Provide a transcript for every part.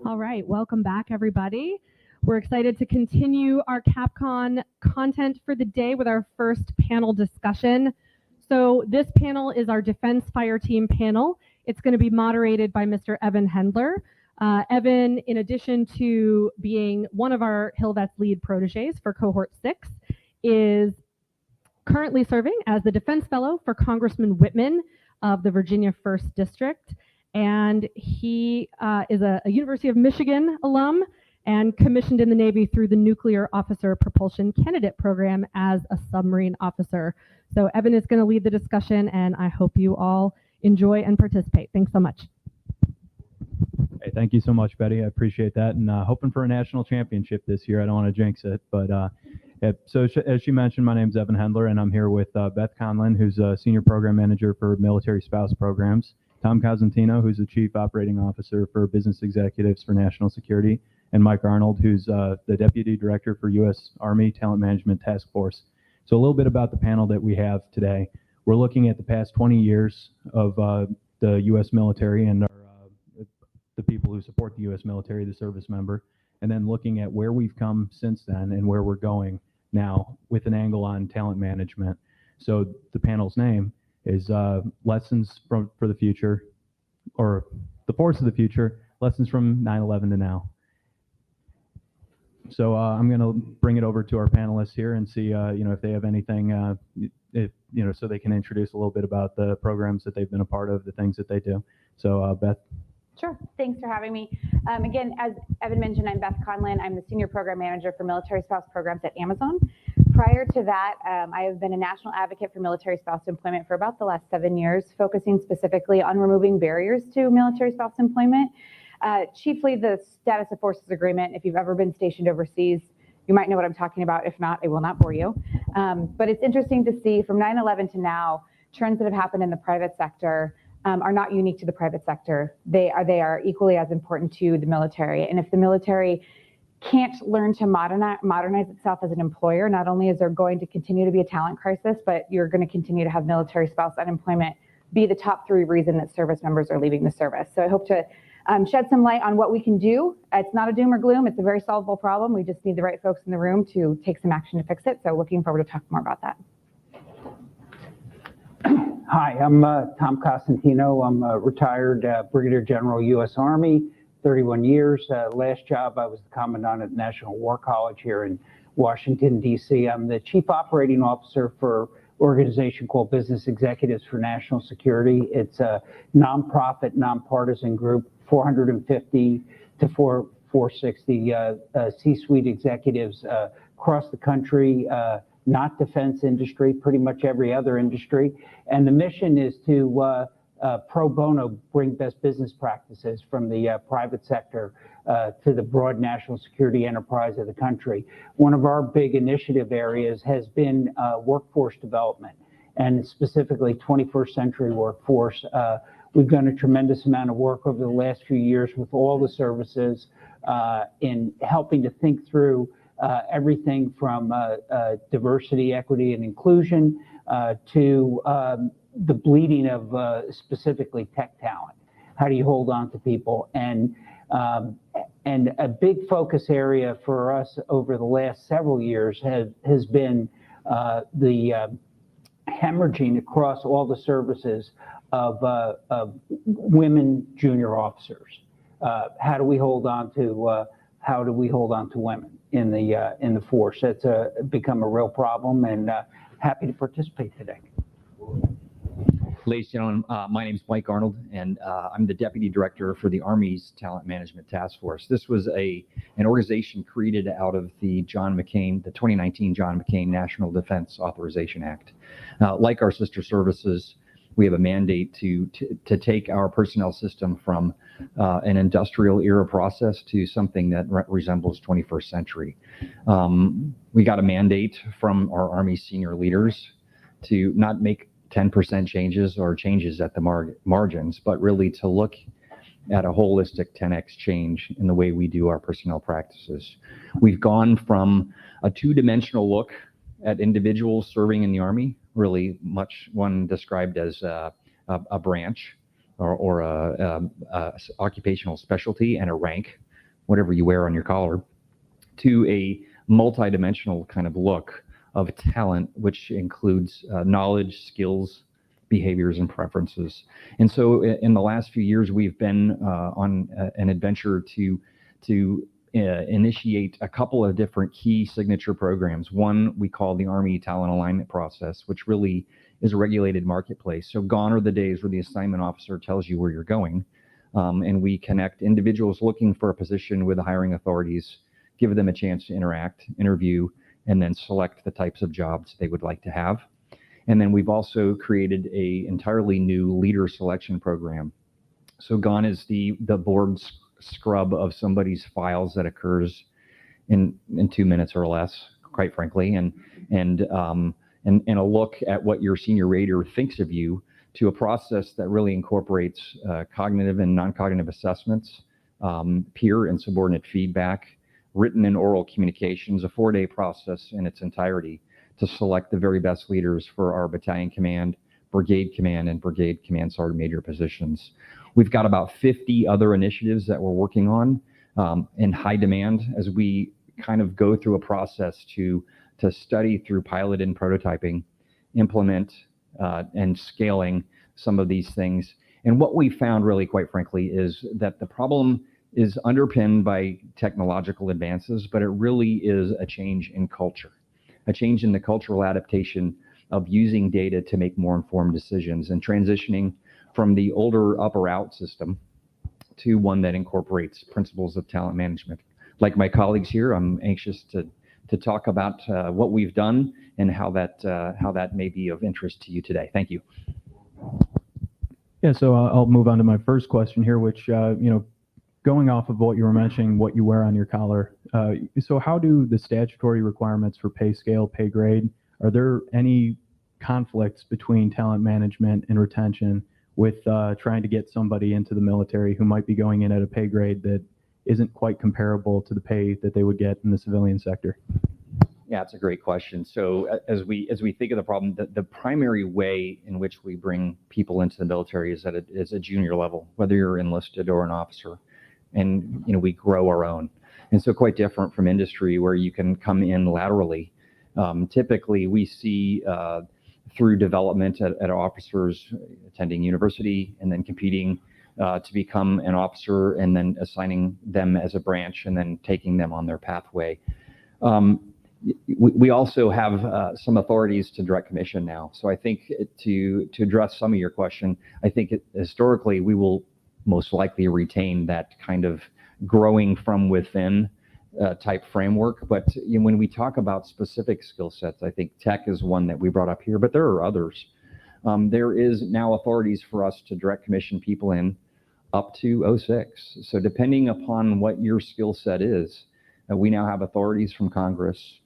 All right, welcome back, everybody. We're excited to continue our CAPCON content for the day with our first panel discussion. So this panel is our Defense Fireteam panel. It's going to be moderated by Mr. Evan Hendler. Evan, in addition to being one of our HillVets lead protégés for Cohort 6, is currently serving as the Defense Fellow for Congressman Whitman of the Virginia 1st District. And he is a University of Michigan alum and commissioned in the Navy through the Nuclear Officer Propulsion Candidate Program as a submarine officer. So Evan is going to lead the discussion, and I hope you all enjoy and participate. Thanks so much. Hey, thank you so much, Betty. I appreciate that, and hoping for a national championship this year. I don't want to jinx it, but so as she mentioned, my name is Evan Hendler, and I'm here with Beth Conlin, who's a Senior Program Manager for Military Spouse Programs, Tom Cosentino, who's the Chief Operating Officer for Business Executives for National Security, and Mike Arnold, who's the Deputy Director for U.S. Army Talent Management Task Force. So a little bit about the panel that we have today. We're looking at the past 20 years of the U.S. military and the people who support the U.S. military, the service member, and then looking at where we've come since then and where we're going now with an angle on talent management. So the panel's name is Lessons for the Future, or the Force of the Future, Lessons from 9/11 to Now. So I'm going to bring it over to our panelists here and see if they have anything, so they can introduce a little bit about the programs that they've been a part of, the things that they do. So Beth. Sure. Thanks for having me. Again, as Evan mentioned, I'm Beth Conlin. I'm the Senior Program Manager for Military Spouse Programs at Amazon. Prior to that, I have been a national advocate for military spouse employment for about the last 7 years, focusing specifically on removing barriers to military spouse employment. Chiefly the Status of Forces Agreement. If you've ever been stationed overseas, you might know what I'm talking about. If not, I will not bore you. But it's interesting to see from 9/11 to now, trends that have happened in the private sector are not unique to the private sector. They are equally as important to the military. And if the military can't learn to modernize itself as an employer, not only is there going to continue to be a talent crisis, but you're going to continue to have military spouse unemployment be the top 3 reason that service members are leaving the service. So I hope to shed some light on what we can do. It's not a doom or gloom. It's a very solvable problem. We just need the right folks in the room to take some action to fix it. So looking forward to talking more about that. Hi, I'm Tom Cosentino. I'm a retired Brigadier General, U.S. Army, 31 years. Last job, I was the Commandant at National War College here in Washington, D.C. I'm the Chief Operating Officer for an organization called Business Executives for National Security. It's a nonprofit, nonpartisan group, 450 to 460 C-suite executives across the country, not defense industry, pretty much every other industry. And the mission is to pro bono bring best business practices from the private sector to the broad national security enterprise of the country. One of our big initiative areas has been workforce development, and specifically 21st century workforce. We've done a tremendous amount of work over the last few years with all the services in helping to think through everything from diversity, equity, and inclusion to the bleeding of specifically tech talent. How do you hold on to people? And a big focus area for us over the last several years has been the hemorrhaging across all the services of women junior officers. How do we hold on to women in the force? That's become a real problem, and happy to participate today. Ladies and gentlemen, my name is Mike Arnold, and I'm the Deputy Director for the Army's Talent Management Task Force. This was an organization created out of the 2019 John McCain National Defense Authorization Act. Like our sister services, we have a mandate to take our personnel system from an industrial era process to something that resembles 21st century. We got a mandate from our Army senior leaders to not make 10% changes or changes at the margins, but really to look at a holistic 10x change in the way we do our personnel practices. We've gone from a two-dimensional look at individuals serving in the Army, really much one described as a branch or a occupational specialty and a rank, whatever you wear on your collar, to a multidimensional kind of look of talent, which includes knowledge, skills, behaviors, and preferences. And so in the last few years, we've been on an adventure to initiate a couple of different key signature programs. One we call the Army Talent Alignment Process, which really is a regulated marketplace. So gone are the days where the assignment officer tells you where you're going, and we connect individuals looking for a position with the hiring authorities, give them a chance to interact, interview, and then select the types of jobs they would like to have. And then we've also created a entirely new leader selection program. So gone is the board scrub of somebody's files that occurs in 2 minutes or less, quite frankly, and a look at what your senior rater thinks of you, to a process that really incorporates cognitive and non-cognitive assessments, peer and subordinate feedback, written and oral communications, a 4-day process in its entirety to select the very best leaders for our battalion command, brigade command, and brigade command sergeant major positions. We've got about 50 other initiatives that we're working on in high demand as we kind of go through a process to study through pilot and prototyping, implement and scaling some of these things. And what we found really, quite frankly, is that the problem is underpinned by technological advances, but it really is a change in culture, a change in the cultural adaptation of using data to make more informed decisions and transitioning from the older up-or-out system to one that incorporates principles of talent management. Like my colleagues here, I'm anxious to talk about what we've done and how that may be of interest to you today. Thank you. Yeah, so I'll move on to my first question here, which, going off of what you were mentioning, what you wear on your collar. So how do the statutory requirements for pay scale, pay grade, are there any conflicts between talent management and retention with trying to get somebody into the military who might be going in at a pay grade that isn't quite comparable to the pay that they would get in the civilian sector? Yeah, it's a great question. So as we think of the problem, the primary way in which we bring people into the military is at a junior level, whether you're enlisted or an officer, and we grow our own. And so quite different from industry where you can come in laterally. Typically, we see through development at officers attending university and then competing to become an officer, and then assigning them as a branch and then taking them on their pathway. We also have some authorities to direct commission now. So I think to address some of your question, I think historically we will most likely retain that kind of growing from within type framework. But when we talk about specific skill sets, I think tech is one that we brought up here, but there are others. There is now authorities for us to direct commission people in up to 06. So depending upon what your skill set is, we now have authorities from Congress.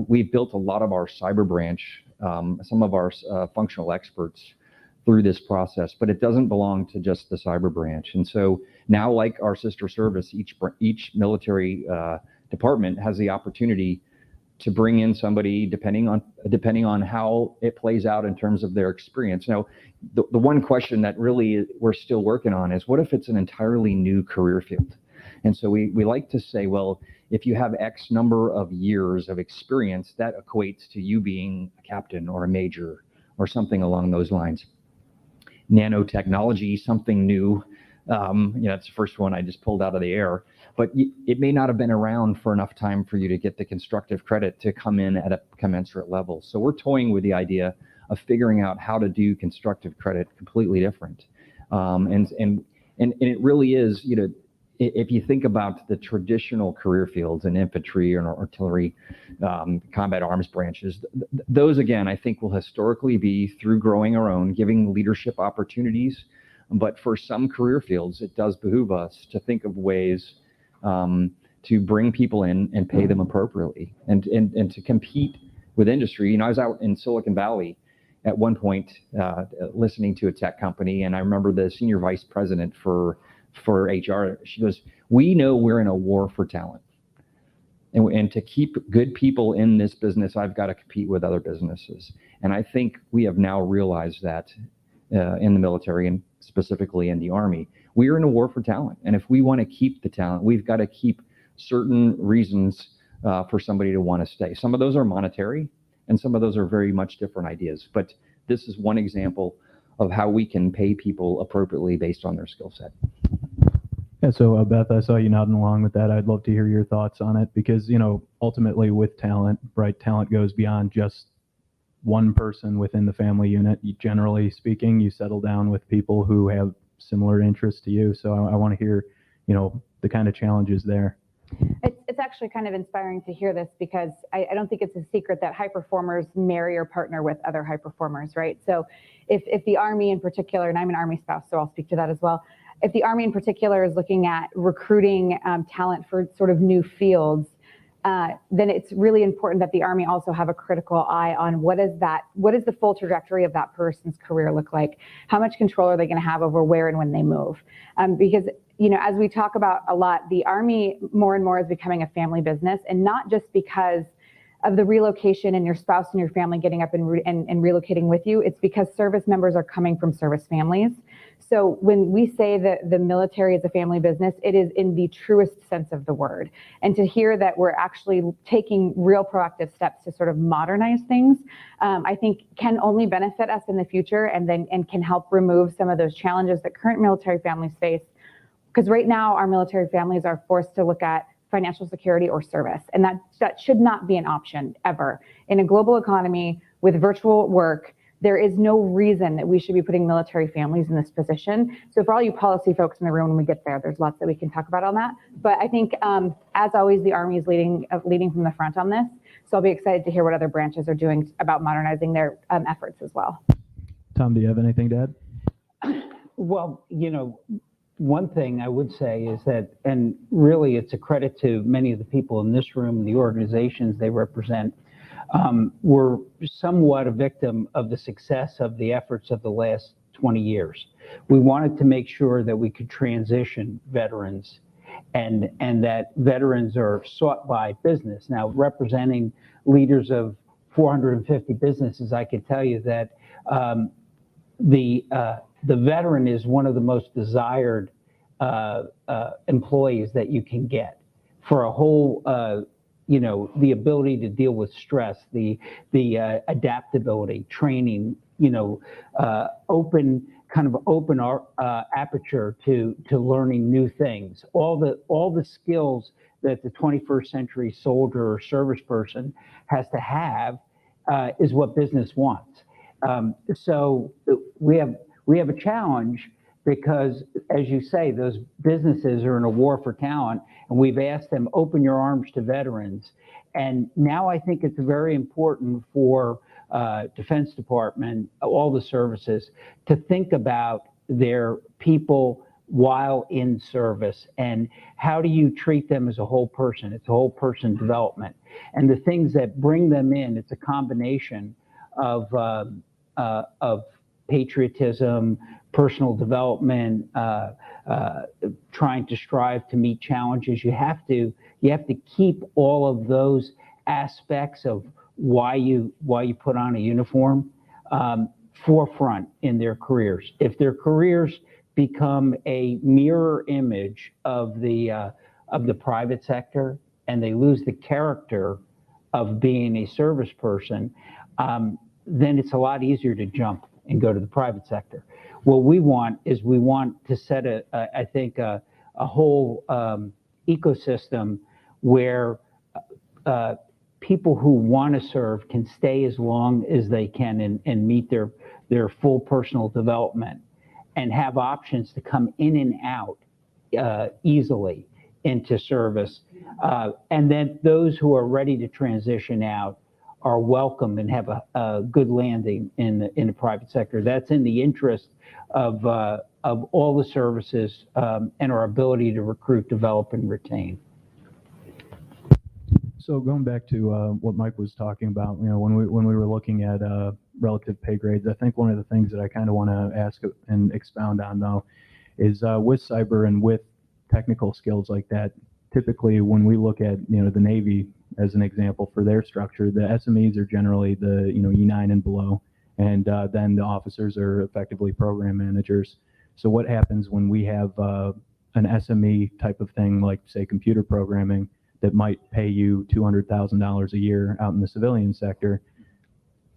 We've built a lot of our cyber branch, some of our functional experts through this process, but it doesn't belong to just the cyber branch. And so now, like our sister service, each military department has the opportunity to bring in somebody depending on how it plays out in terms of their experience. Now, the one question that really we're still working on is, what if it's an entirely new career field? And so we like to say, well, if you have X number of years of experience, that equates to you being a captain or a major or something along those lines. Nanotechnology, something new. That's the first one I just pulled out of the air, but it may not have been around for enough time for you to get the constructive credit to come in at a commensurate level. So we're toying with the idea of figuring out how to do constructive credit completely different. And it really is, if you think about the traditional career fields in infantry or artillery, combat arms branches, those again, I think will historically be through growing our own, giving leadership opportunities. But for some career fields, it does behoove us to think of ways to bring people in and pay them appropriately and to compete with industry. I was out in Silicon Valley at one point listening to a tech company, and I remember the senior vice president for HR, she goes, "We know we're in a war for talent." And to keep good people in this business, I've got to compete with other businesses. And I think we have now realized that in the military and specifically in the Army, we are in a war for talent. And if we want to keep the talent, we've got to keep certain reasons for somebody to want to stay. Some of those are monetary, and some of those are very much different ideas. But this is one example of how we can pay people appropriately based on their skill set. Yeah, so Beth, I saw you nodding along with that. I'd love to hear your thoughts on it because, ultimately with talent, right, talent goes beyond just one person within the family unit. Generally speaking, you settle down with people who have similar interests to you. So I want to hear, the kind of challenges there. It's actually kind of inspiring to hear this because I don't think it's a secret that high performers marry or partner with other high performers, right? So if the Army in particular, and I'm an Army spouse, so I'll speak to that as well. If the Army in particular is looking at recruiting talent for sort of new fields, then it's really important that the Army also have a critical eye on what is the full trajectory of that person's career look like? How much control are they going to have over where and when they move? Because as we talk about a lot, the Army more and more is becoming a family business, and not just because of the relocation and your spouse and your family getting up and relocating with you. It's because service members are coming from service families. So when we say that the military is a family business, it is in the truest sense of the word. And to hear that we're actually taking real proactive steps to sort of modernize things, I think can only benefit us in the future and can help remove some of those challenges that current military families face. Because right now our military families are forced to look at financial security or service. And that should not be an option ever. In a global economy with virtual work, there is no reason that we should be putting military families in this position. So for all you policy folks in the room, when we get there's lots that we can talk about on that. But I think, as always, the Army is leading from the front on this. So I'll be excited to hear what other branches are doing about modernizing their efforts as well. Tom, do you have anything to add? Well, one thing I would say is that, and really it's a credit to many of the people in this room, the organizations they represent, were somewhat a victim of the success of the efforts of the last 20 years. We wanted to make sure that we could transition veterans and that veterans are sought by business. Now, representing leaders of 450 businesses, I can tell you that the veteran is one of the most desired employees that you can get for a whole, the ability to deal with stress, the adaptability, training, open aperture to learning new things. All the skills that the 21st century soldier or service person has to have is what business wants. So we have a challenge because, as you say, those businesses are in a war for talent, and we've asked them, open your arms to veterans. And now I think it's very important for Defense Department, all the services, to think about their people while in service and how do you treat them as a whole person. It's a whole person development. And the things that bring them in, it's a combination of patriotism, personal development, trying to strive to meet challenges. You have to keep all of those aspects of why you put on a uniform forefront in their careers. If their careers become a mirror image of the private sector and they lose the character of being a service person, then it's a lot easier to jump and go to the private sector. What we want to set a whole ecosystem where people who want to serve can stay as long as they can and meet their full personal development and have options to come in and out easily into service. And then those who are ready to transition out are welcome and have a good landing in the private sector. That's in the interest of all the services and our ability to recruit, develop, and retain. So going back to what Mike was talking about, when we were looking at relative pay grades, I think one of the things that I kind of want to ask and expound on though is with cyber and with technical skills like that, typically when we look at, the Navy as an example for their structure, the SMEs are generally the, E9 and below, and then the officers are effectively program managers. So what happens when we have an SME type of thing, like say computer programming, that might pay you $200,000 a year out in the civilian sector,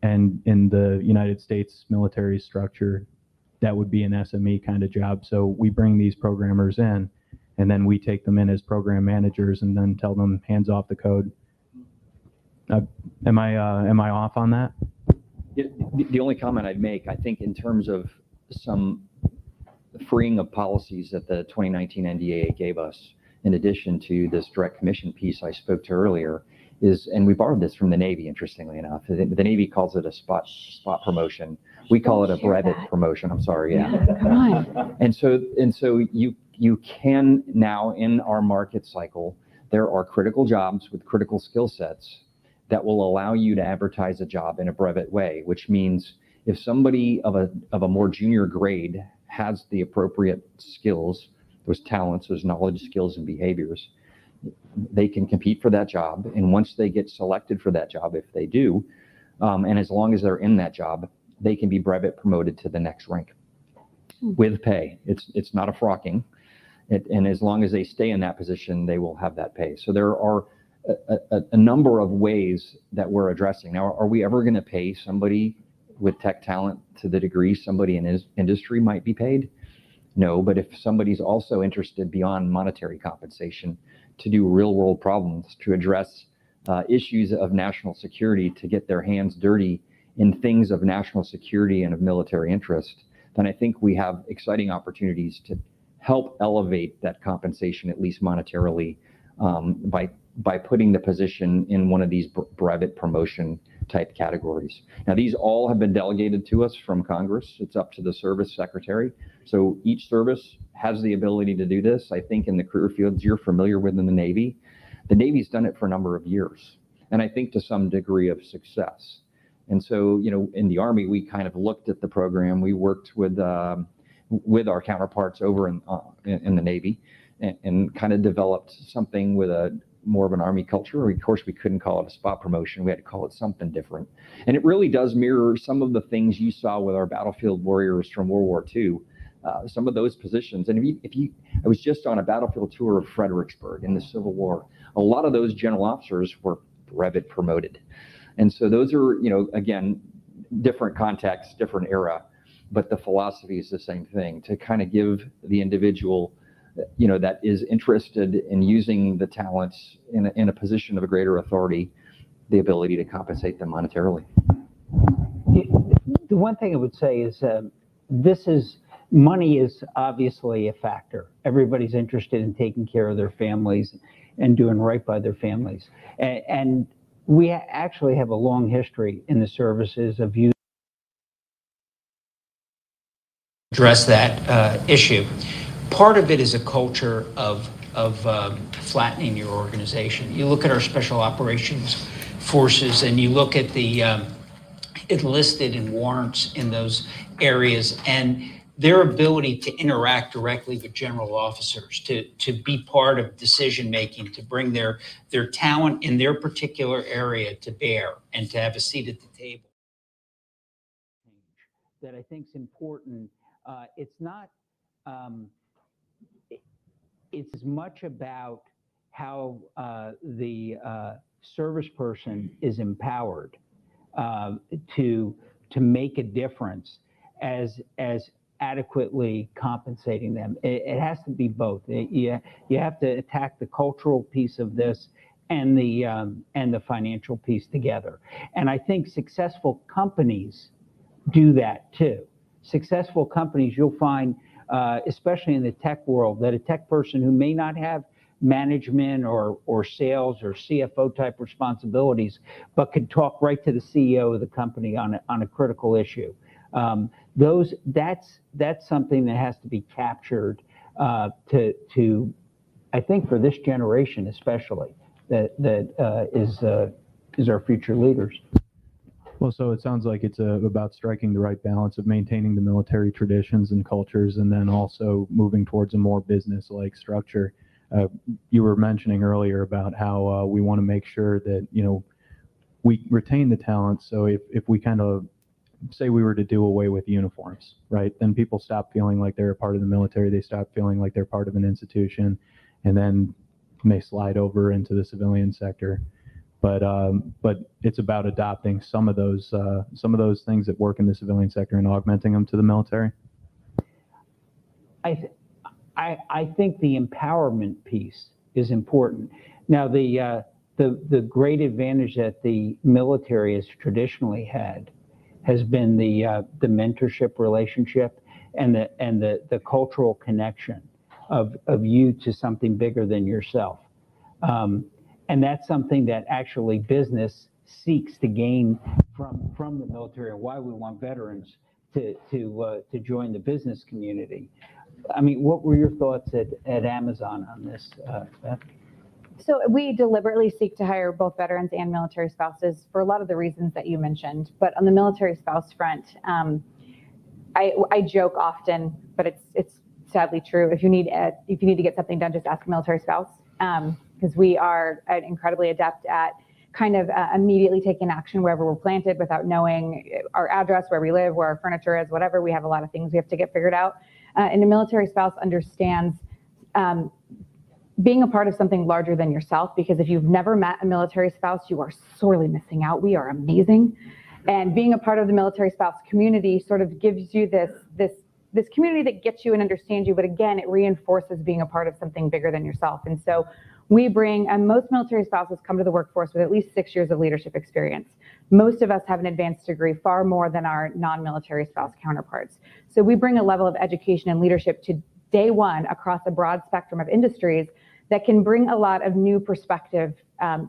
and in the United States military structure, that would be an SME kind of job. So we bring these programmers in, and then we take them in as program managers, and then tell them hands off the code. Am I off on that? The only comment I'd make, I think, in terms of some freeing of policies that the 2019 NDAA gave us, in addition to this direct commission piece I spoke to earlier, is, and we borrowed this from the Navy, interestingly enough. The Navy calls it a spot promotion. We call it a brevet promotion. I'm sorry, yeah. Come on. And so you can now, in our market cycle, there are critical jobs with critical skill sets that will allow you to advertise a job in a brevet way, which means if somebody of a more junior grade has the appropriate skills, those talents, those knowledge, skills, and behaviors, they can compete for that job. And once they get selected for that job, if they do, and as long as they're in that job, they can be brevet promoted to the next rank with pay. It's not a frocking. And as long as they stay in that position, they will have that pay. So there are a number of ways that we're addressing. Now, are we ever going to pay somebody with tech talent to the degree somebody in his industry might be paid? No, but if somebody's also interested beyond monetary compensation to do real world problems, to address issues of national security, to get their hands dirty in things of national security and of military interest, then I think we have exciting opportunities to help elevate that compensation, at least monetarily, by putting the position in one of these brevet promotion type categories. Now, these all have been delegated to us from Congress. It's up to the service secretary. So each service has the ability to do this. I think in the career fields you're familiar with in the Navy, the Navy's done it for a number of years, and I think to some degree of success. And so, in the Army, we kind of looked at the program. We worked with our counterparts over in the Navy, and kind of developed something with more of an Army culture. Of course, we couldn't call it a spot promotion. We had to call it something different. And it really does mirror some of the things you saw with our battlefield warriors from World War II. Some of those positions. And I was just on a battlefield tour of Fredericksburg in the Civil War. A lot of those general officers were brevet promoted. And so those are, again, different contexts, different era, but the philosophy is the same thing, to kind of give the individual that is interested in using the talents in a position of a greater authority, the ability to compensate them monetarily. The one thing I would say is money is obviously a factor. Everybody's interested in taking care of their families and doing right by their families. And we actually have a long history in the services of youth. Address that issue. Part of it is a culture of flattening your organization. You look at our special operations forces and you look at the enlisted and warrants in those areas and their ability to interact directly with general officers, to be part of decision making, to bring their talent in their particular area to bear and to have a seat at the table. That I think is important. It's not. It's as much about how the service person is empowered to make a difference as adequately compensating them. It has to be both. You have to attack the cultural piece of this and the financial piece together. And I think successful companies do that too. Successful companies, you'll find, especially in the tech world, that a tech person who may not have management or sales or CFO type responsibilities, but could talk right to the CEO of the company on a critical issue. That's something that has to be captured to I think for this generation especially, that is our future leaders. Well, so it sounds like it's about striking the right balance of maintaining the military traditions and cultures, and then also moving towards a more business-like structure. You were mentioning earlier about how we want to make sure that, we retain the talent. So if we kind of say we were to do away with uniforms, right, then people stop feeling like they're a part of the military. They stop feeling like they're part of an institution, and then may slide over into the civilian sector. But it's about adopting some of those things that work in the civilian sector and augmenting them to the military. I think the empowerment piece is important. Now, the great advantage that the military has traditionally had has been the mentorship relationship and the cultural connection of you to something bigger than yourself. And that's something that actually business seeks to gain from the military, and why we want veterans to join the business community. I mean, what were your thoughts at Amazon on this, Beth? So we deliberately seek to hire both veterans and military spouses for a lot of the reasons that you mentioned. But on the military spouse front, I joke often, but it's sadly true. If you need to get something done, just ask a military spouse, because we are incredibly adept at kind of immediately taking action wherever we're planted without knowing our address, where we live, where our furniture is, whatever. We have a lot of things we have to get figured out. And a military spouse understands being a part of something larger than yourself, because if you've never met a military spouse, you are sorely missing out. We are amazing. And being a part of the military spouse community sort of gives you this community that gets you and understands you, but again, it reinforces being a part of something bigger than yourself. And so we bring, and most military spouses come to the workforce with at least 6 years of leadership experience. Most of us have an advanced degree, far more than our non-military spouse counterparts. So we bring a level of education and leadership to day one across a broad spectrum of industries that can bring a lot of new perspective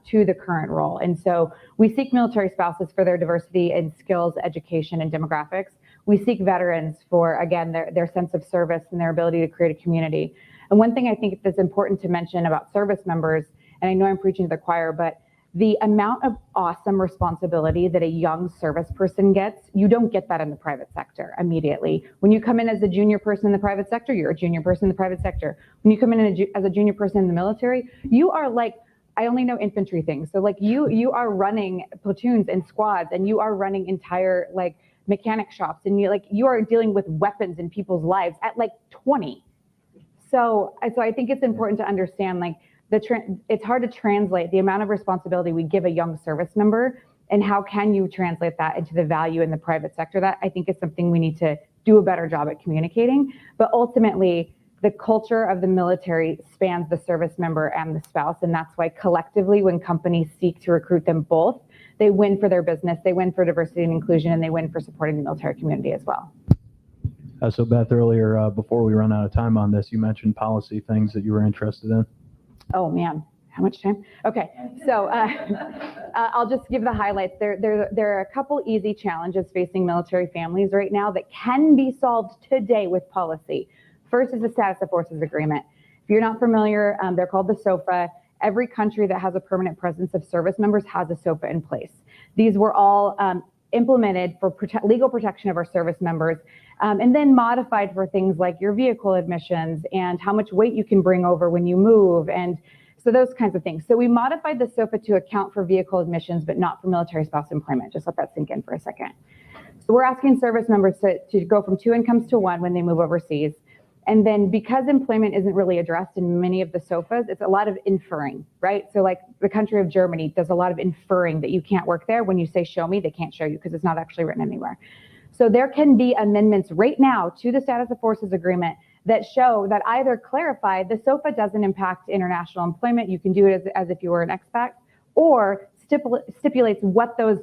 to the current role. And so we seek military spouses for their diversity in skills, education, and demographics. We seek veterans for, again, their sense of service and their ability to create a community. And one thing I think that's important to mention about service members, and I know I'm preaching to the choir, but the amount of awesome responsibility that a young service person gets, you don't get that in the private sector immediately. When you come in as a junior person in the private sector, you're a junior person in the private sector. When you come in as a junior person in the military, you are like, I only know infantry things. So like you are running platoons and squads, and you are running entire like mechanic shops, and you are dealing with weapons in people's lives at like 20. So I think it's important to understand, like, it's hard to translate the amount of responsibility we give a young service member, and how can you translate that into the value in the private sector. That I think is something we need to do a better job at communicating. But ultimately, the culture of the military spans the service member and the spouse, and that's why collectively, when companies seek to recruit them both, they win for their business, they win for diversity and inclusion, and they win for supporting the military community as well. So Beth, earlier, before we run out of time on this, you mentioned policy things that you were interested in. Oh man, how much time? Okay, so I'll just give the highlights. There are a couple easy challenges facing military families right now that can be solved today with policy. First is the Status of Forces Agreement. If you're not familiar, they're called the SOFA. Every country that has a permanent presence of service members has a SOFA in place. These were all implemented for legal protection of our service members, and then modified for things like your vehicle admissions and how much weight you can bring over when you move, and so those kinds of things. So we modified the SOFA to account for vehicle admissions, but not for military spouse employment. Just let that sink in for a second. So we're asking service members to go from 2 incomes to 1 when they move overseas. And then because employment isn't really addressed in many of the SOFAs, it's a lot of inferring, right? So like the country of Germany does a lot of inferring that you can't work there. When you say show me, they can't show you because it's not actually written anywhere. So there can be amendments right now to the Status of Forces Agreement that show that either clarify the SOFA doesn't impact international employment, you can do it as if you were an expat, or stipulates what those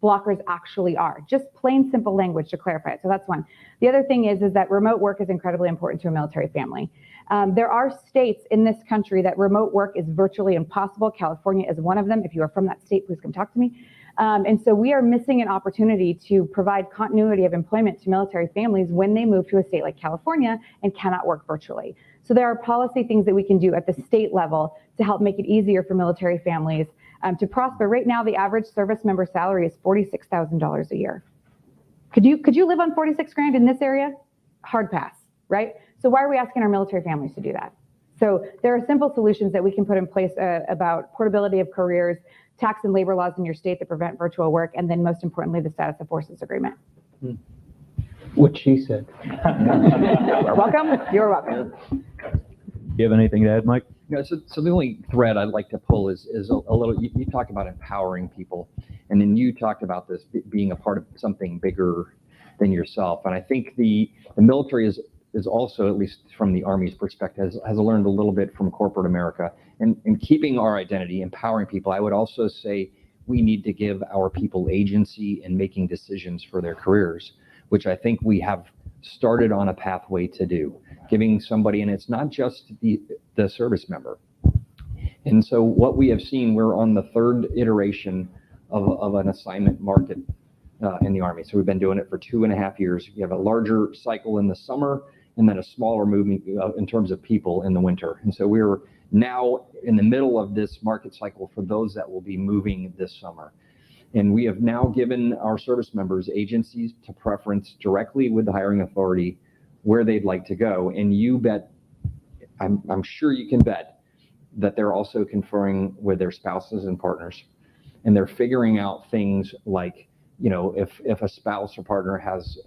blockers actually are. Just plain simple language to clarify it. So that's one. The other thing is that remote work is incredibly important to a military family. There are states in this country that remote work is virtually impossible. California is one of them. If you are from that state, please come talk to me. And so we are missing an opportunity to provide continuity of employment to military families when they move to a state like California and cannot work virtually. So there are policy things that we can do at the state level to help make it easier for military families to prosper. Right now, the average service member salary is $46,000 a year. Could you live on 46 grand in this area? Hard pass, right? So why are we asking our military families to do that? So there are simple solutions that we can put in place about portability of careers, tax and labor laws in your state that prevent virtual work, and then most importantly, the status of forces agreement. What she said. You're welcome. You're welcome. Do you have anything to add, Mike? No, so the only thread I'd like to pull is a little, you talked about empowering people, and then you talked about this being a part of something bigger than yourself. And I think the military is also, at least from the Army's perspective, has learned a little bit from corporate America. And keeping our identity, empowering people, I would also say we need to give our people agency in making decisions for their careers, which I think we have started on a pathway to do. Giving somebody, and it's not just the service member. And so what we have seen, we're on the third iteration of an assignment market in the Army. So we've been doing it for 2.5 years. You have a larger cycle in the summer and then a smaller movement in terms of people in the winter. And so we're now in the middle of this market cycle for those that will be moving this summer. And we have now given our service members agencies to preference directly with the hiring authority where they'd like to go. And you bet, I'm sure you can bet that they're also conferring with their spouses and partners. And they're figuring out things like, if a spouse or partner has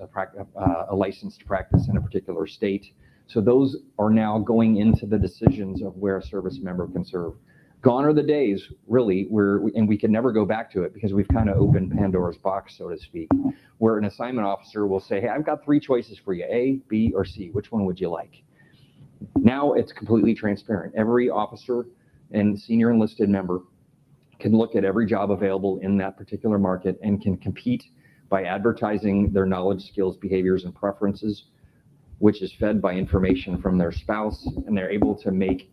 a license to practice in a particular state. So those are now going into the decisions of where a service member can serve. Gone are the days, really, and we can never go back to it because we've kind of opened Pandora's box, so to speak, where an assignment officer will say, hey, I've got 3 choices for you, A, B, or C. Which one would you like? Now it's completely transparent. Every officer and senior enlisted member can look at every job available in that particular market and can compete by advertising their knowledge, skills, behaviors, and preferences, which is fed by information from their spouse, and they're able to make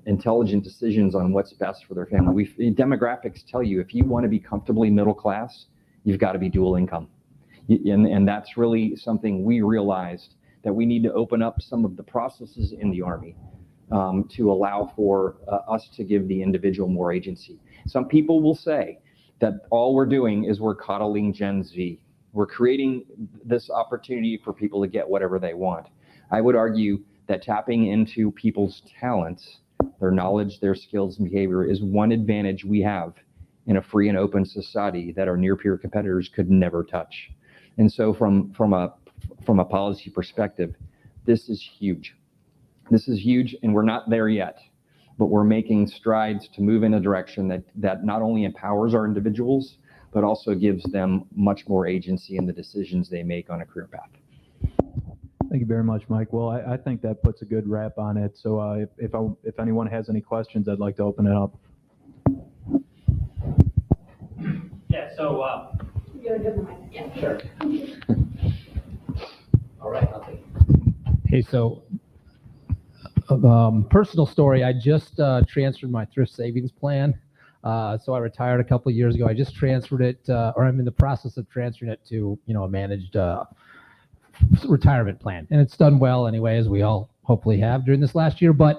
intelligent decisions on what's best for their family. Demographics tell you if you want to be comfortably middle class, you've got to be dual income. And that's really something we realized, that we need to open up some of the processes in the Army to allow for us to give the individual more agency. Some people will say that all we're doing is we're coddling Gen Z. We're creating this opportunity for people to get whatever they want. I would argue that tapping into people's talents, their knowledge, their skills and behavior is one advantage we have in a free and open society that our near-peer competitors could never touch. And so from a policy perspective, this is huge. This is huge, and we're not there yet, but we're making strides to move in a direction that not only empowers our individuals, but also gives them much more agency in the decisions they make on a career path. Thank you very much, Mike. Well, I think that puts a good wrap on it. So if anyone has any questions, I'd like to open it up. Yeah, so... You're good, Mike. Yeah. Sure. All right, I'll take it. Hey, so personal story, I just transferred my thrift savings plan. So I retired a couple of years ago. I just transferred it, or I'm in the process of transferring it to, a managed retirement plan. And it's done well anyway, as we all hopefully have during this last year. But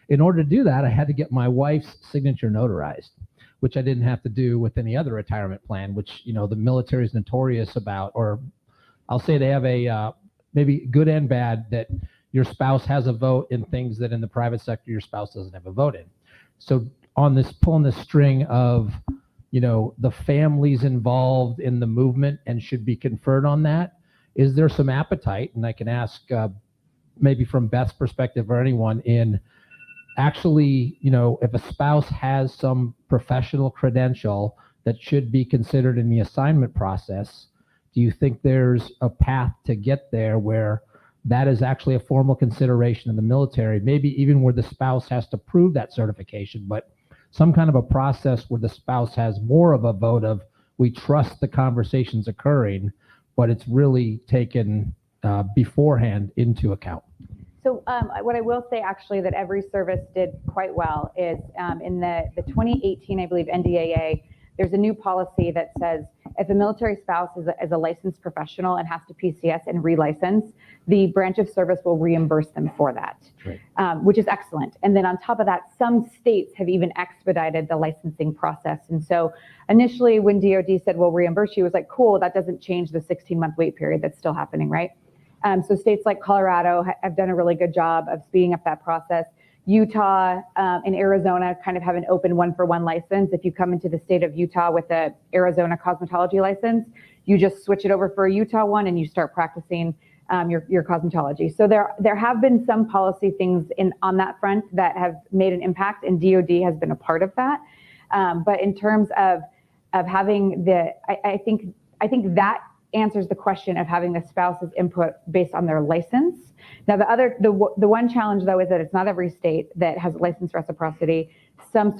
in order to do that, I had to get my wife's signature notarized, which I didn't have to do with any other retirement plan, which, the military is notorious about, or I'll say they have a maybe good and bad, that your spouse has a vote in things that in the private sector your spouse doesn't have a vote in. So on this, pulling this string of, the families involved in the movement and should be conferred on that, is there some appetite, and I can ask maybe from Beth's perspective or anyone, in actually, if a spouse has some professional credential that should be considered in the assignment process, do you think there's a path to get there where that is actually a formal consideration in the military, maybe even where the spouse has to prove that certification, but some kind of a process where the spouse has more of a vote of, we trust the conversations occurring, but it's really taken beforehand into account? So what I will say actually that every service did quite well is in the 2018, I believe, NDAA, there's a new policy that says if a military spouse is a licensed professional and has to PCS and relicense, the branch of service will reimburse them for that, which is excellent. And then on top of that, some states have even expedited the licensing process. And so initially when DOD said, we'll reimburse you, it was like, cool, that doesn't change the 16-month wait period that's still happening, right? So states like Colorado have done a really good job of speeding up that process. Utah and Arizona kind of have an open one-for-one license. If you come into the state of Utah with a Arizona cosmetology license, you just switch it over for a Utah one and you start practicing your cosmetology. So there have been some policy things on that front that have made an impact, and DoD has been a part of that. But in terms of having I think that answers the question of having the spouse's input based on their license. Now, the one challenge though is that it's not every state that has license reciprocity. Some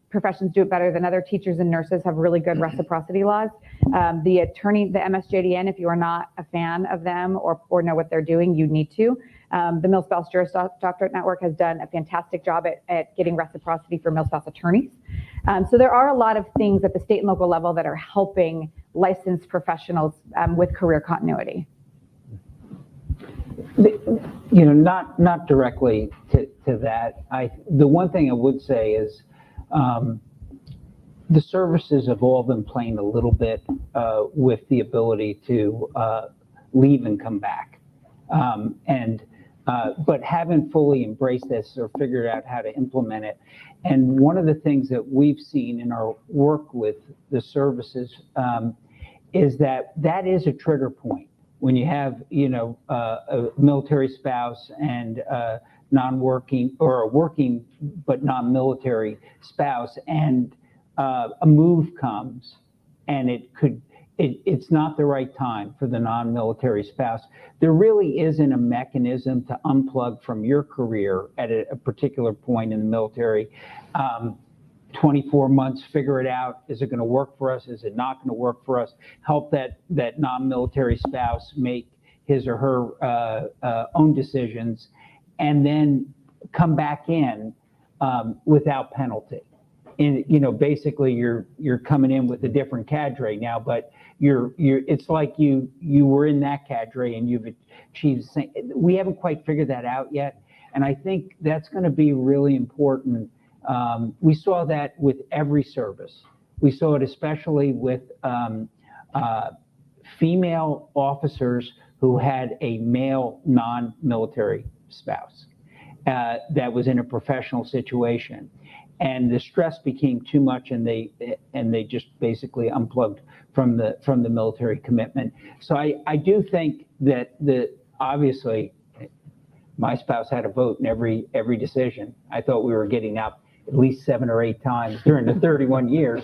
professions do it better than other. Teachers and nurses have really good reciprocity laws. The MSJDN, if you are not a fan of them or know what they're doing, you need to. The Mil-Spouse Juris Doctorate Network has done a fantastic job at getting reciprocity for mil-spouse attorneys. So there are a lot of things at the state and local level that are helping licensed professionals with career continuity. Not directly to that. The one thing I would say is the services have all been playing a little bit with the ability to leave and come back, but haven't fully embraced this or figured out how to implement it. And one of the things that we've seen in our work with the services is that is a trigger point. When you have, a military spouse and non-working or a working but non-military spouse, and a move comes, and it's not the right time for the non-military spouse. There really isn't a mechanism to unplug from your career at a particular point in the military. 24 months, figure it out. Is it going to work for us? Is it not going to work for us? Help that non-military spouse make his or her own decisions, and then come back in without penalty. And basically you're coming in with a different cadre now, but it's like you were in that cadre and you've achieved the same. We haven't quite figured that out yet, and I think that's going to be really important. We saw that with every service. We saw it especially with female officers who had a male non-military spouse that was in a professional situation, and the stress became too much, and they just basically unplugged from the military commitment. So I do think that obviously my spouse had a vote in every decision. I thought we were getting up at least 7 or 8 times during the 31 years.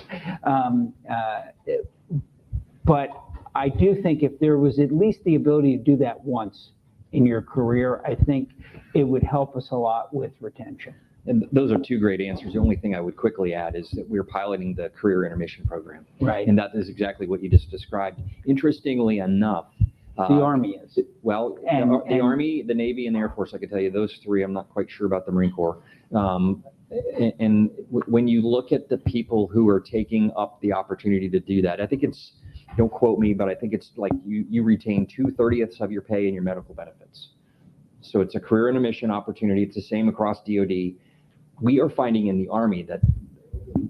But I do think if there was at least the ability to do that once in your career, I think it would help us a lot with retention. And those are 2 great answers. The only thing I would quickly add is that we're piloting the career intermission program. Right. And that is exactly what you just described. Interestingly enough, the Army is. Well, the Army, the Navy, and the Air Force, I can tell you those 3. I'm not quite sure about the Marine Corps. And when you look at the people who are taking up the opportunity to do that, I think it's, don't quote me, but I think it's like you retain 2/30 of your pay and your medical benefits. So it's a career intermission opportunity. It's the same across DoD. We are finding in the Army that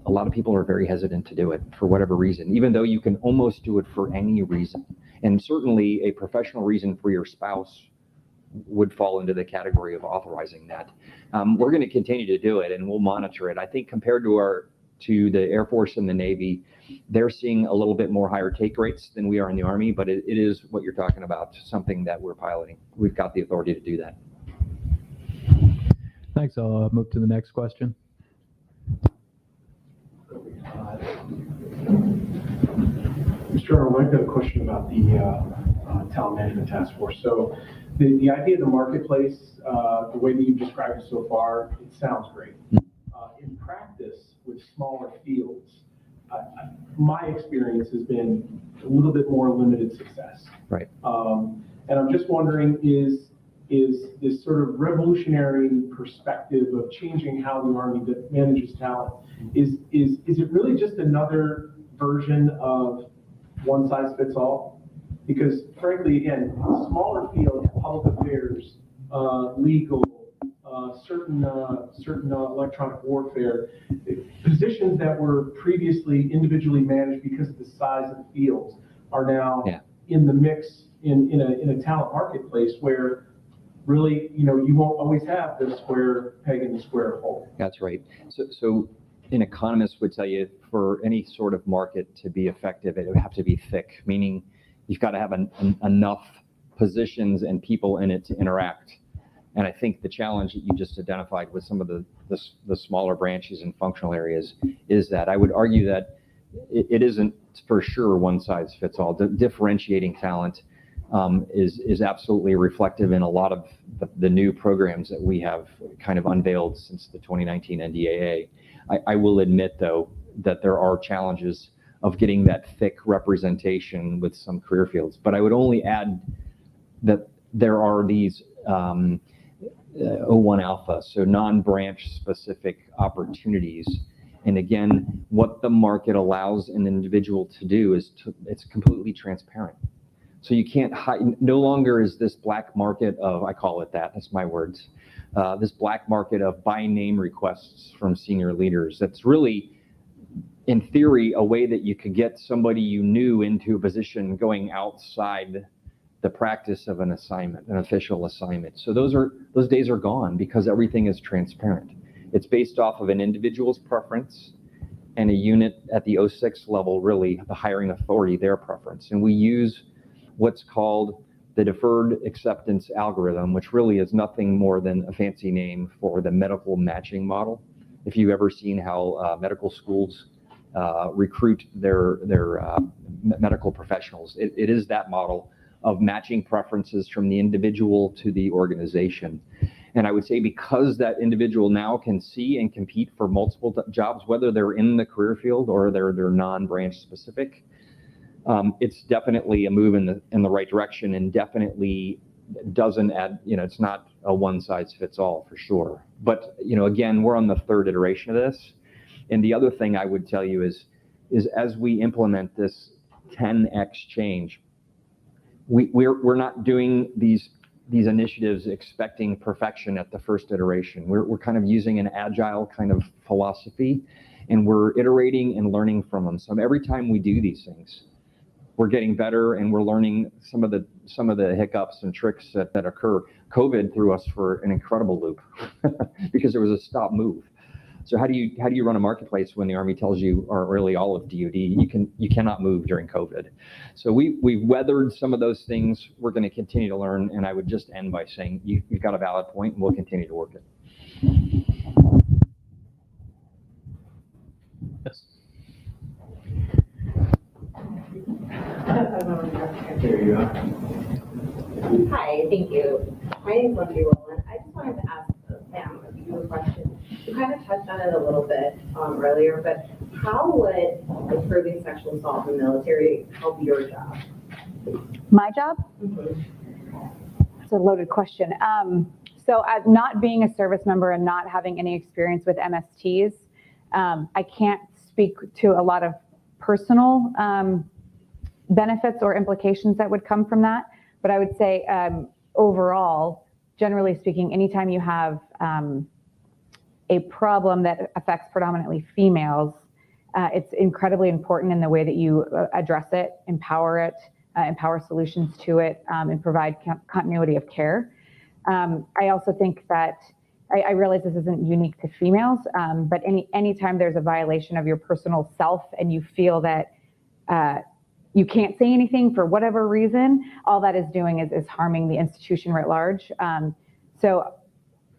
a lot of people are very hesitant to do it for whatever reason, even though you can almost do it for any reason. And certainly a professional reason for your spouse would fall into the category of authorizing that. We're going to continue to do it, and we'll monitor it. I think compared to the Air Force and the Navy, they're seeing a little bit more higher take rates than we are in the Army, but it is what you're talking about, something that we're piloting. We've got the authority to do that. Thanks. I'll move to the next question. Mr. Arnold, I've got a question about the talent management task force. So the idea of the marketplace, the way that you've described it so far, it sounds great. In practice, with smaller fields, my experience has been a little bit more limited success. Right. And I'm just wondering, is this sort of revolutionary perspective of changing how the Army manages talent, is it really just another version of one size fits all? Because frankly, again, smaller fields, public affairs, legal, certain electronic warfare, positions that were previously individually managed because of the size of the fields are now in the mix in a talent marketplace where really, you won't always have the square peg in the square hole. That's right. So an economist would tell you for any sort of market to be effective, it would have to be thick, meaning you've got to have enough positions and people in it to interact. And I think the challenge that you just identified with some of the smaller branches and functional areas is that I would argue that it isn't for sure one size fits all. Differentiating talent is absolutely reflective in a lot of the new programs that we have kind of unveiled since the 2019 NDAA. I will admit, though, that there are challenges of getting that thick representation with some career fields. But I would only add that there are these O1 alpha, so non-branch specific opportunities. And again, what the market allows an individual to do is it's completely transparent. So you can't hide, no longer is this black market of, I call it that's my words, this black market of by name requests from senior leaders. That's really, in theory, a way that you could get somebody you knew into a position going outside the practice of an assignment, an official assignment. So those days are gone because everything is transparent. It's based off of an individual's preference and a unit at the 06 level, really the hiring authority, their preference. And we use what's called the deferred acceptance algorithm, which really is nothing more than a fancy name for the medical matching model. If you've ever seen how medical schools recruit their medical professionals, it is that model of matching preferences from the individual to the organization. And I would say because that individual now can see and compete for multiple jobs, whether they're in the career field or they're non-branch specific, it's definitely a move in the right direction, and definitely doesn't add, it's not a one size fits all for sure. But, again, we're on the third iteration of this. And the other thing I would tell you is as we implement this 10x change, we're not doing these initiatives expecting perfection at the first iteration. We're kind of using an agile kind of philosophy, and we're iterating and learning from them. So every time we do these things, we're getting better, and we're learning some of the hiccups and tricks that occur. COVID threw us for an incredible loop because there was a stop move. So how do you run a marketplace when the Army tells you, or really all of DoD, you cannot move during COVID? So we've weathered some of those things. We're going to continue to learn, and I would just end by saying you've got a valid point, and we'll continue to work it. Yes. There you go. Hi, thank you. My name is Lindsay Rowland. I just wanted to ask Sam a question. You kind of touched on it a little bit earlier, but how would improving sexual assault in the military help your job? My job? Mm-hmm. It's a loaded question. So as not being a service member and not having any experience with MSTs, I can't speak to a lot of personal benefits or implications that would come from that. But I would say overall, generally speaking, anytime you have a problem that affects predominantly females, it's incredibly important in the way that you address it, empower solutions to it, and provide continuity of care. I also think that I realize this isn't unique to females, but anytime there's a violation of your personal self and you feel that you can't say anything for whatever reason, all that is doing is harming the institution writ large. So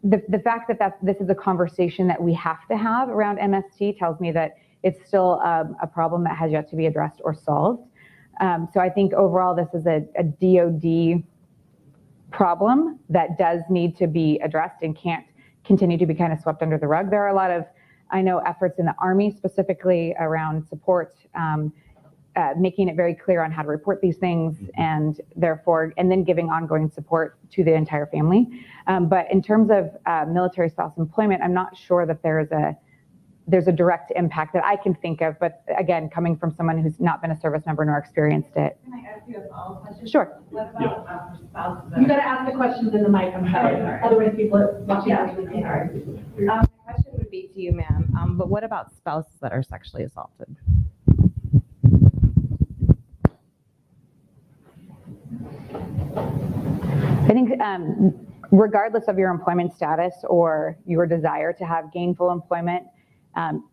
the fact that this is a conversation that we have to have around MST tells me that it's still a problem that has yet to be addressed or solved. So I think overall this is a DoD problem that does need to be addressed and can't continue to be kind of swept under the rug. There are a lot of, I know, efforts in the Army specifically around support, making it very clear on how to report these things, and then giving ongoing support to the entire family. But in terms of military spouse employment, I'm not sure that there's a direct impact that I can think of. But again, coming from someone who's not been a service member nor experienced it. Can I ask you a follow-up question? Sure. What about spouses? You got to ask the questions in the mic. I'm sorry. Otherwise, people are watching. My question would be to you, ma'am. But what about spouses that are sexually assaulted? I think regardless of your employment status or your desire to have gainful employment,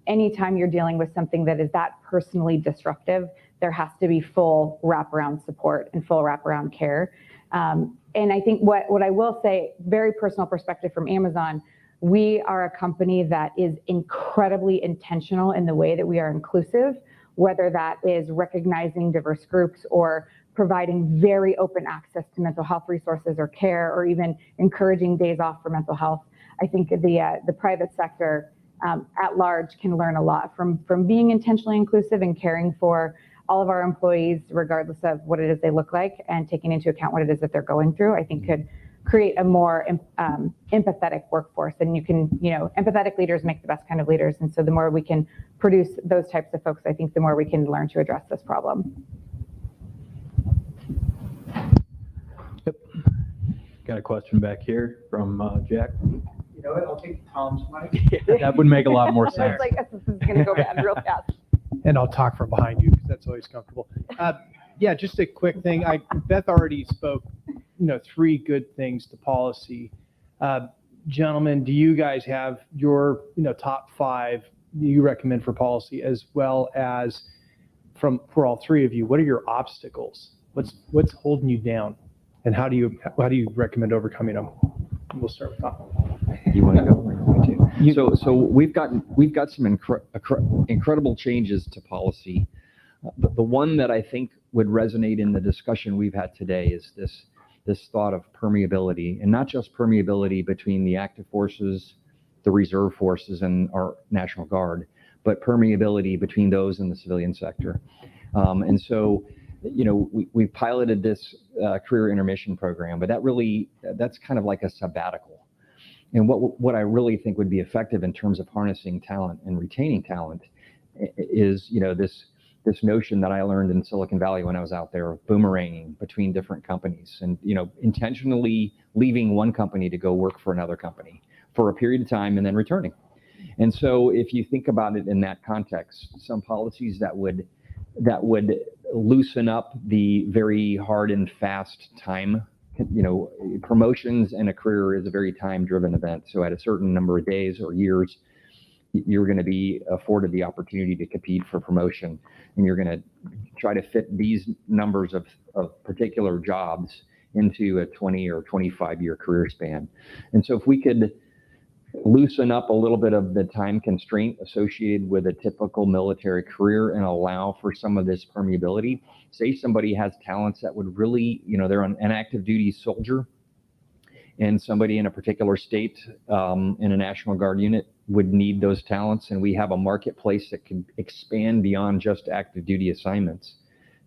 anytime you're dealing with something that is that personally disruptive, there has to be full wraparound support and full wraparound care. And I think what I will say, very personal perspective from Amazon, we are a company that is incredibly intentional in the way that we are inclusive, whether that is recognizing diverse groups or providing very open access to mental health resources or care, or even encouraging days off for mental health. I think the private sector at large can learn a lot from being intentionally inclusive and caring for all of our employees, regardless of what it is they look like, and taking into account what it is that they're going through. I think could create a more empathetic workforce. And empathetic leaders make the best kind of leaders. And so the more we can produce those types of folks, I think the more we can learn to address this problem. Yep. Got a question back here from Jack. You know what, I'll take Tom's mic. Yeah, that would make a lot more sense. It's like, this is going to go bad real fast. And I'll talk from behind you because that's always comfortable. Yeah, just a quick thing. Beth already spoke, 3 good things to policy. Gentlemen, do you guys have your, top 5 you recommend for policy, as well as for all 3 of you? What are your obstacles? What's holding you down, and how do you recommend overcoming them? We'll start with Tom. You want to go? Or you want me to? So we've got some incredible changes to policy. The one that I think would resonate in the discussion we've had today is this thought of permeability, and not just permeability between the active forces, the reserve forces, and our National Guard, but permeability between those in the civilian sector. And so, we piloted this career intermission program, but that's kind of like a sabbatical. And what I really think would be effective in terms of harnessing talent and retaining talent is, this notion that I learned in Silicon Valley when I was out there of boomeranging between different companies, and intentionally leaving one company to go work for another company for a period of time and then returning. And so if you think about it in that context, some policies that would loosen up the very hard and fast time, promotions in a career is a very time-driven event. So at a certain number of days or years, you're going to be afforded the opportunity to compete for promotion, and you're going to try to fit these numbers of particular jobs into a 20 or 25-year career span. And so if we could loosen up a little bit of the time constraint associated with a typical military career and allow for some of this permeability, say somebody has talents that would really, they're an active duty soldier, and somebody in a particular state in a National Guard unit would need those talents, and we have a marketplace that can expand beyond just active duty assignments.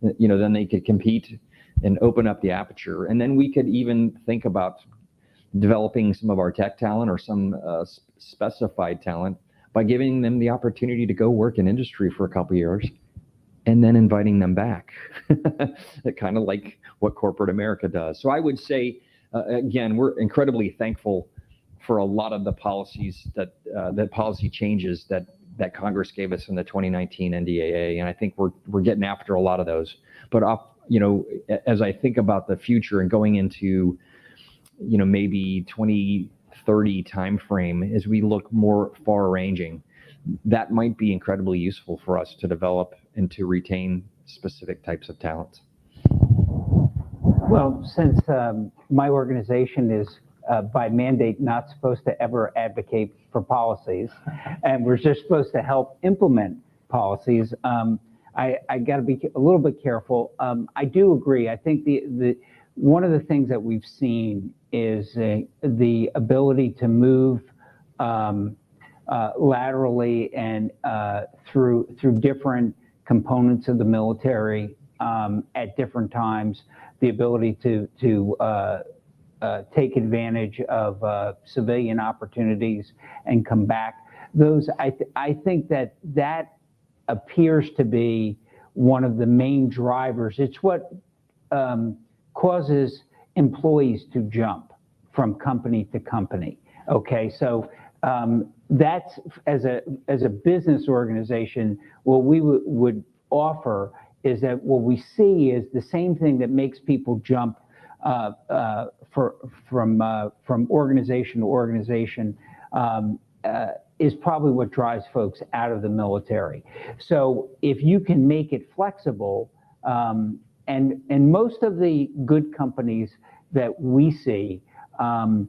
Then they could compete and open up the aperture. And then we could even think about developing some of our tech talent or some specified talent by giving them the opportunity to go work in industry for a couple of years and then inviting them back, kind of like what corporate America does. So I would say, again, we're incredibly thankful for a lot of the policies that policy changes that Congress gave us in the 2019 NDAA, and I think we're getting after a lot of those. But as I think about the future and going into maybe 2030 timeframe, as we look more far-ranging, that might be incredibly useful for us to develop and to retain specific types of talents. Well, since my organization is by mandate not supposed to ever advocate for policies, and we're just supposed to help implement policies, I got to be a little bit careful. I do agree. I think the one of the things that we've seen is the ability to move laterally and through different components of the military at different times, the ability to take advantage of civilian opportunities and come back. Those I think that appears to be one of the main drivers. It's what causes employees to jump from company to company. Okay, so that's as a business organization, what we would offer is that what we see is the same thing that makes people jump from organization to organization is probably what drives folks out of the military. So if you can make it flexible, and most of the good companies that we see have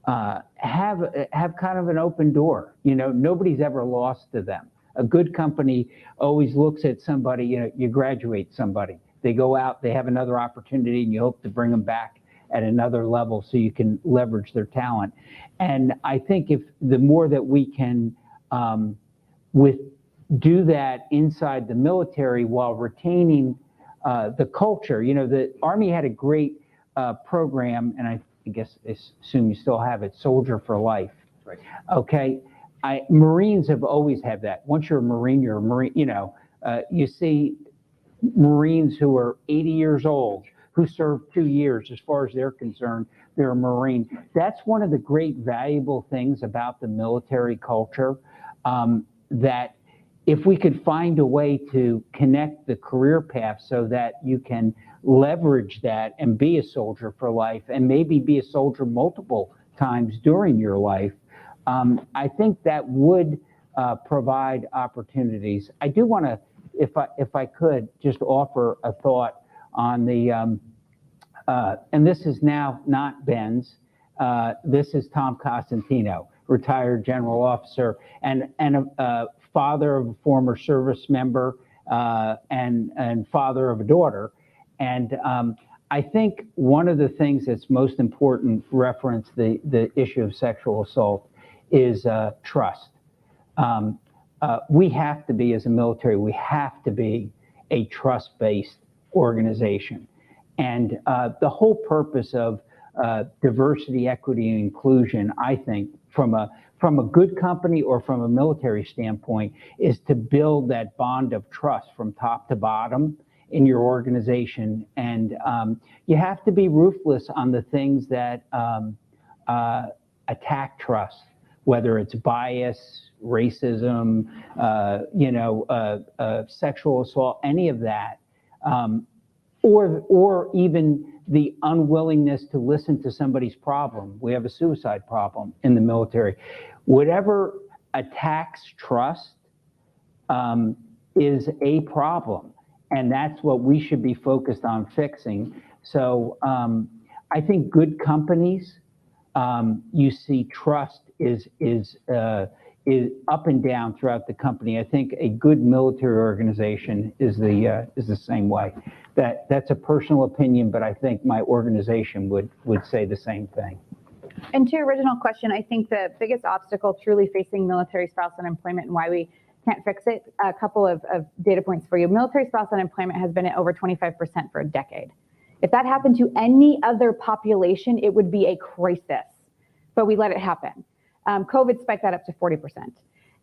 kind of an open door. You know, nobody's ever lost to them. A good company always looks at somebody, you know, you graduate somebody, they go out, they have another opportunity, and you hope to bring them back at another level so you can leverage their talent. And I think if the more that we can do that inside the military while retaining the culture, you know, the Army had a great program, and I guess I assume you still have it, Soldier for Life. Right. Okay. Marines have always had that. Once you're a Marine, you're a Marine. You know, you see Marines who are 80 years old who served 2 years. As far as they're concerned, they're a Marine. That's one of the great valuable things about the military culture, that if we could find a way to connect the career path so that you can leverage that and be a soldier for life, and maybe be a soldier multiple times during your life, I think that would provide opportunities. I do want to, if I could, just offer a thought on the, and this is now not Ben's, this is Tom Cosentino, retired general officer, and a father of a former service member, and father of a daughter. And I think one of the things that's most important, reference the issue of sexual assault, is trust. We have to be, as a military, we have to be a trust-based organization. And the whole purpose of diversity, equity, and inclusion, I think, from a good company or from a military standpoint, is to build that bond of trust from top to bottom in your organization. And you have to be ruthless on the things that attack trust, whether it's bias, racism, sexual assault, any of that, or even the unwillingness to listen to somebody's problem. We have a suicide problem in the military. Whatever attacks trust is a problem, and that's what we should be focused on fixing. So I think good companies, you see trust is up and down throughout the company. I think a good military organization is the same way. That's a personal opinion, but I think my organization would say the same thing. And to your original question, I think the biggest obstacle truly facing military spouse unemployment and why we can't fix it, a couple of data points for you. Military spouse unemployment has been at over 25% for a decade. If that happened to any other population, it would be a crisis, but we let it happen. COVID spiked that up to 40%.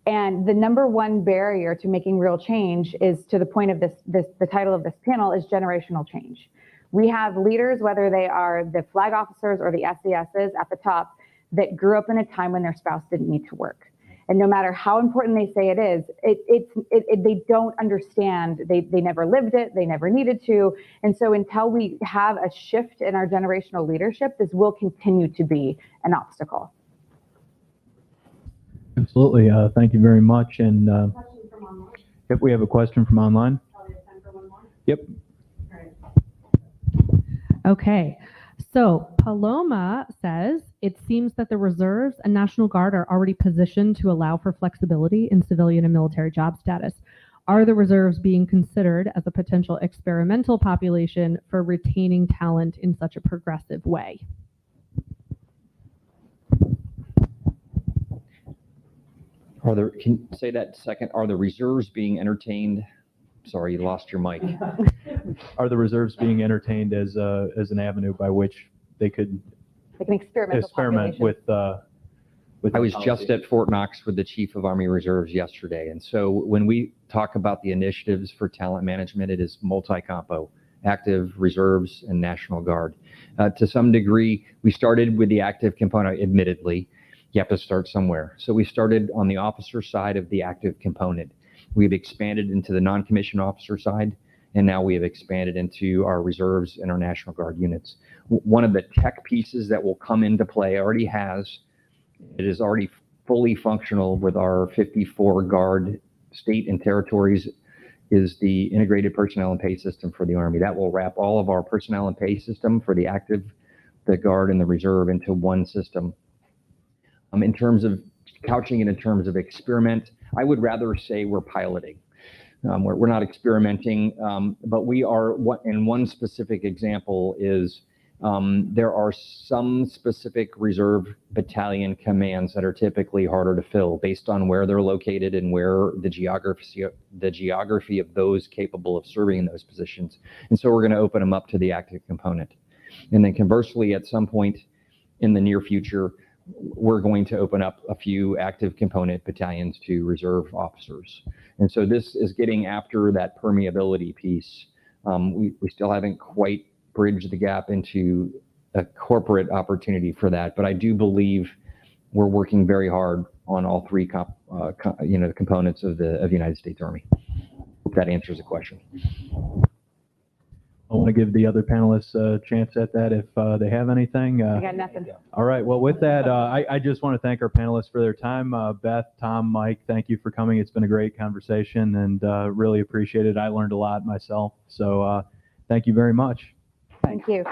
And the number one barrier to making real change is, to the point of the title of this panel, is generational change. We have leaders, whether they are the flag officers or the SESs at the top, that grew up in a time when their spouse didn't need to work. And no matter how important they say it is, they don't understand. They never lived it. They never needed to. And so until we have a shift in our generational leadership, this will continue to be an obstacle. Absolutely. Thank you very much. And Question from online. if we have a question from online. Oh, we have time for one more? Yep. All right. Okay, so Paloma says, it seems that the reserves and National Guard are already positioned to allow for flexibility in civilian and military job status. Are the reserves being considered as a potential experimental population for retaining talent in such a progressive way? Can you say that second? Are the reserves being entertained? Sorry, you lost your mic. Are the reserves being entertained as an avenue by which they could Like an experimental experiment population. with I was policy? just at Fort Knox with the Chief of Army Reserves yesterday. And so when we talk about the initiatives for talent management, it is multi-compo, active, reserves, and National Guard. To some degree, we started with the active component, admittedly. You have to start somewhere. So we started on the officer side of the active component. We've expanded into the non-commissioned officer side, and now we have expanded into our reserves and our National Guard units. One of the tech pieces that will come into play it is already fully functional with our 54 Guard state and territories, is the integrated personnel and pay system for the Army. That will wrap all of our personnel and pay system for the active, the Guard, and the reserve into one system. In terms of couching it in terms of experiment, I would rather say we're piloting. We're not experimenting, but we are. In one specific example is there are some specific reserve battalion commands that are typically harder to fill based on where they're located and where the geography of those capable of serving in those positions. And so we're going to open them up to the active component. And then conversely, at some point in the near future, we're going to open up a few active component battalions to reserve officers. And so this is getting after that permeability piece. We still haven't quite bridged the gap into a corporate opportunity for that, but I do believe we're working very hard on all three components of the United States Army. Hope that answers the question. I want to give the other panelists a chance at that if they have anything. I got nothing. All right. Well, with that, I just want to thank our panelists for their time. Beth, Tom, Mike, thank you for coming. It's been a great conversation and really appreciate it. I learned a lot myself. So thank you very much. Thank you.